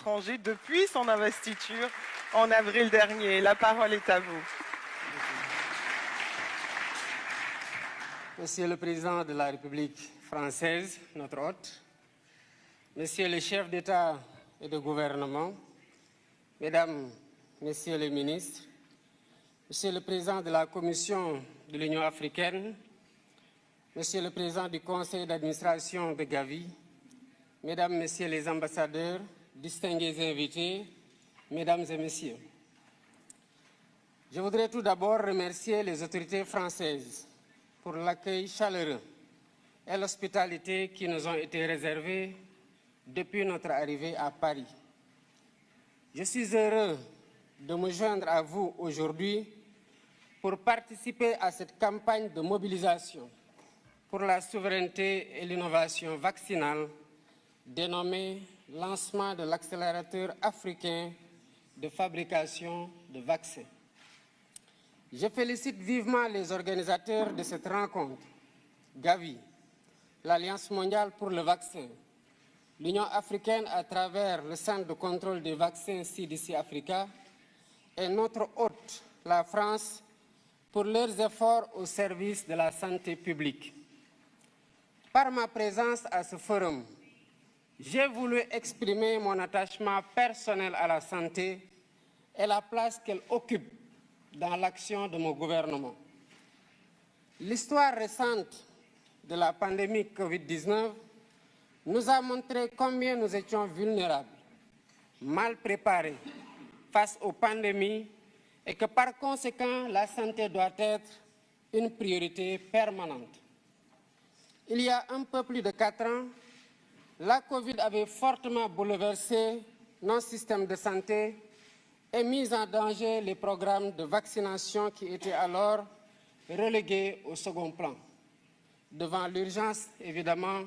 l'étranger depuis son investiture en avril dernier. La parole est à vous. Monsieur le Président de la République française, notre hôte, Monsieur le chef d'État et de gouvernement, Mesdames, Messieurs les ministres, Monsieur le Président de la Commission de l'Union africaine, Monsieur le Président du Conseil d'administration de Gavi, Mesdames, Messieurs les ambassadeurs, distingués invités, Mesdames et Messieurs, je voudrais tout d'abord remercier les autorités françaises pour l'accueil chaleureux et l'hospitalité qui nous ont été réservés depuis notre arrivée à Paris. Je suis heureux de me joindre à vous aujourd'hui pour participer à cette campagne de mobilisation pour la souveraineté et l'innovation vaccinale dénommée Lancement de l'accélérateur africain de fabrication de vaccins. Je félicite vivement les organisateurs de cette rencontre, Gavi, l'Alliance mondiale pour le vaccin, l'Union africaine à travers le Centre de contrôle des vaccins CDC Africa et notre hôte, la France, pour leurs efforts au service de la santé publique. Par ma présence à ce forum, j'ai voulu exprimer mon attachement personnel à la santé et la place qu'elle occupe dans l'action de mon gouvernement. L'histoire récente de la pandémie Covid-19 nous a montré combien nous étions vulnérables, mal préparés face aux pandémies et que par conséquent, la santé doit être une priorité permanente. Il y a un peu plus de 4 ans, la Covid avait fortement bouleversé nos systèmes de santé et mis en danger les programmes de vaccination qui étaient alors relégués au second plan, devant l'urgence, évidemment,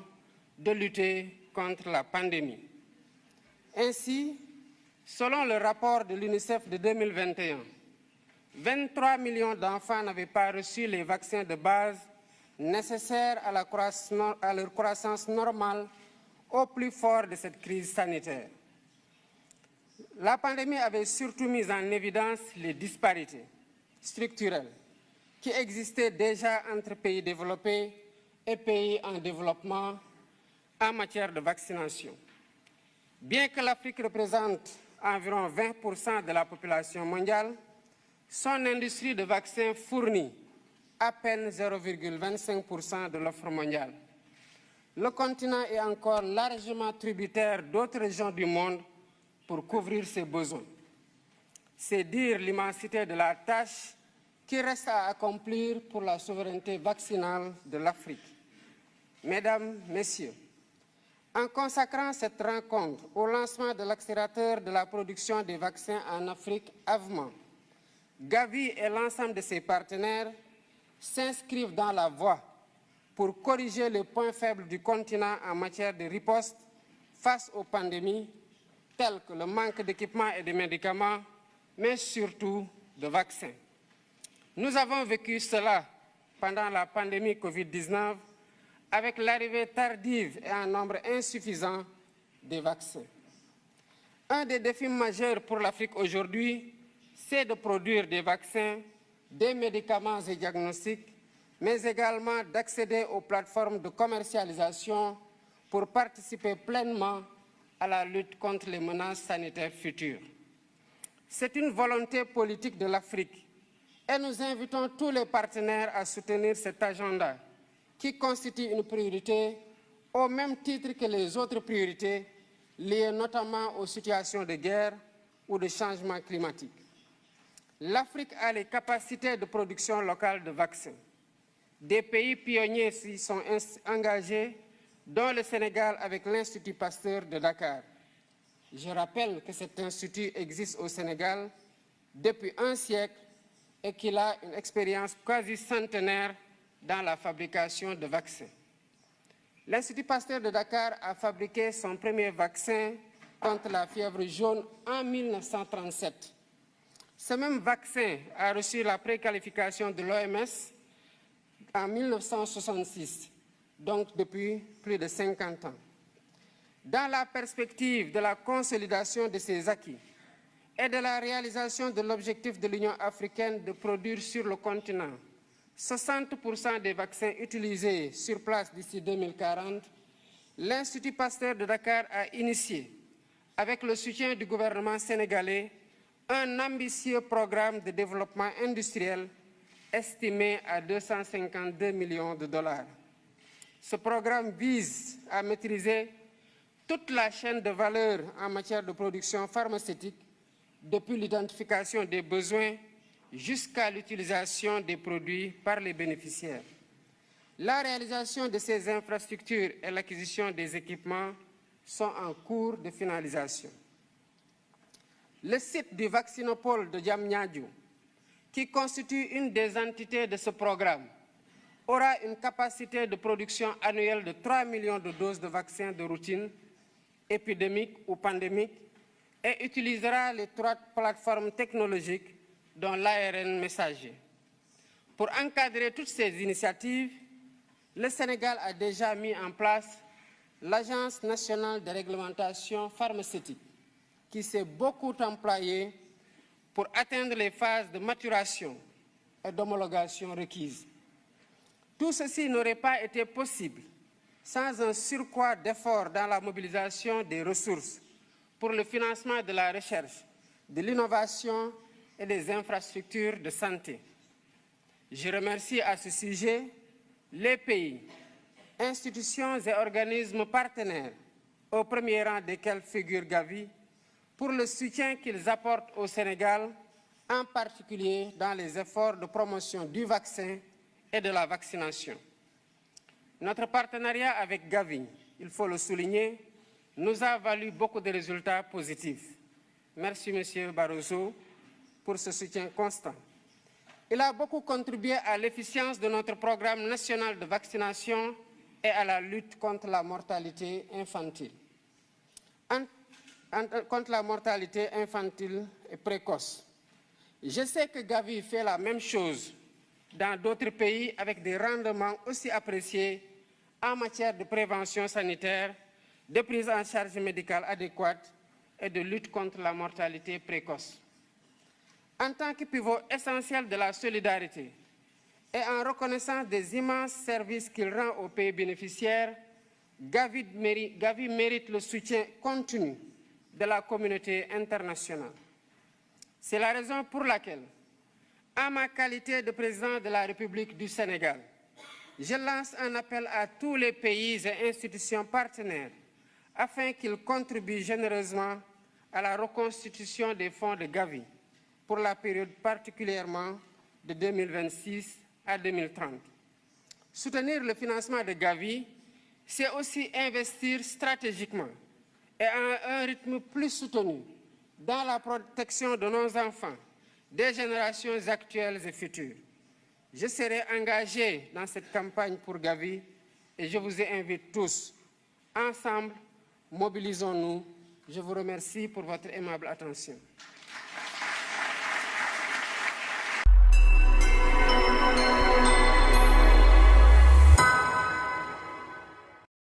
de lutter contre la pandémie. Ainsi, selon le rapport de l'UNICEF de 2021, 23 millions d'enfants n'avaient pas reçu les vaccins de base nécessaires à leur croissance normale au plus fort de cette crise sanitaire. La pandémie avait surtout mis en évidence les disparités structurelles qui existaient déjà entre pays développés et pays en développement en matière de vaccination. Bien que l'Afrique représente environ 20% de la population mondiale, son industrie de vaccins fournit à peine 0,25% de l'offre mondiale. Le continent est encore largement tributaire d'autres régions du monde pour couvrir ses besoins. C'est dire l'immensité de la tâche qui reste à accomplir pour la souveraineté vaccinale de l'Afrique. Mesdames, Messieurs, en consacrant cette rencontre au lancement de l'accélérateur de la production des vaccins en Afrique, AVMA, Gavi et l'ensemble de ses partenaires s'inscrivent dans la voie pour corriger les points faibles du continent en matière de riposte face aux pandémies, tels que le manque d'équipements et de médicaments, mais surtout de vaccins. Nous avons vécu cela pendant la pandémie Covid-19 avec l'arrivée tardive et en nombre insuffisant des vaccins. Un des défis majeurs pour l'Afrique aujourd'hui, c'est de produire des vaccins, des médicaments et diagnostics, mais également d'accéder aux plateformes de commercialisation pour participer pleinement à la lutte contre les menaces sanitaires futures. C'est une volonté politique de l'Afrique et nous invitons tous les partenaires à soutenir cet agenda qui constitue une priorité au même titre que les autres priorités liées notamment aux situations de guerre ou de changement climatique. L'Afrique a les capacités de production locale de vaccins. Des pays pionniers s'y sont engagés, dont le Sénégal avec l'Institut Pasteur de Dakar. Je rappelle que cet institut existe au Sénégal depuis un siècle et qu'il a une expérience quasi centenaire dans la fabrication de vaccins. L'Institut Pasteur de Dakar a fabriqué son premier vaccin contre la fièvre jaune en 1937. Ce même vaccin a reçu la préqualification de l'OMS en 1966, donc depuis plus de 50 ans. Dans la perspective de la consolidation de ces acquis et de la réalisation de l'objectif de l'Union africaine de produire sur le continent 60% des vaccins utilisés sur place d'ici 2040, l'Institut Pasteur de Dakar a initié, avec le soutien du gouvernement sénégalais, un ambitieux programme de développement industriel estimé à 252 millions de dollars. Ce programme vise à maîtriser toute la chaîne de valeur en matière de production pharmaceutique, depuis l'identification des besoins jusqu'à l'utilisation des produits par les bénéficiaires. La réalisation de ces infrastructures et l'acquisition des équipements sont en cours de finalisation. Le site du vaccinopole de Diamniadio, qui constitue une des entités de ce programme, aura une capacité de production annuelle de 3 millions de doses de vaccins de routine, épidémiques ou pandémiques, et utilisera les 3 plateformes technologiques dont l'ARN messager. Pour encadrer toutes ces initiatives, le Sénégal a déjà mis en place l'Agence nationale de réglementation pharmaceutique, qui s'est beaucoup employée pour atteindre les phases de maturation et d'homologation requises. Tout ceci n'aurait pas été possible sans un surcroît d'efforts dans la mobilisation des ressources pour le financement de la recherche, de l'innovation et des infrastructures de santé. Je remercie à ce sujet les pays, institutions et organismes partenaires, au premier rang desquels figure Gavi, pour le soutien qu'ils apportent au Sénégal, en particulier dans les efforts de promotion du vaccin et de la vaccination. Notre partenariat avec Gavi, il faut le souligner, nous a valu beaucoup de résultats positifs. Merci, M. Barroso, pour ce soutien constant. Il a beaucoup contribué à l'efficience de notre programme national de vaccination et à la lutte contre la mortalité infantile. Contre la mortalité infantile et précoce. Je sais que Gavi fait la même chose dans d'autres pays avec des rendements aussi appréciés en matière de prévention sanitaire, de prise en charge médicale adéquate et de lutte contre la mortalité précoce. En tant que pivot essentiel de la solidarité et en reconnaissant des immenses services qu'il rend aux pays bénéficiaires, Gavi mérite le soutien continu de la communauté internationale. C'est la raison pour laquelle, en ma qualité de président de la République du Sénégal, je lance un appel à tous les pays et institutions partenaires afin qu'ils contribuent généreusement à la reconstitution des fonds de Gavi pour la période particulièrement de 2026 à 2030. Soutenir le financement de Gavi, c'est aussi investir stratégiquement et à un rythme plus soutenu dans la protection de nos enfants, des générations actuelles et futures. Je serai engagé dans cette campagne pour Gavi et je vous invite tous. Ensemble, mobilisons-nous. Je vous remercie pour votre aimable attention.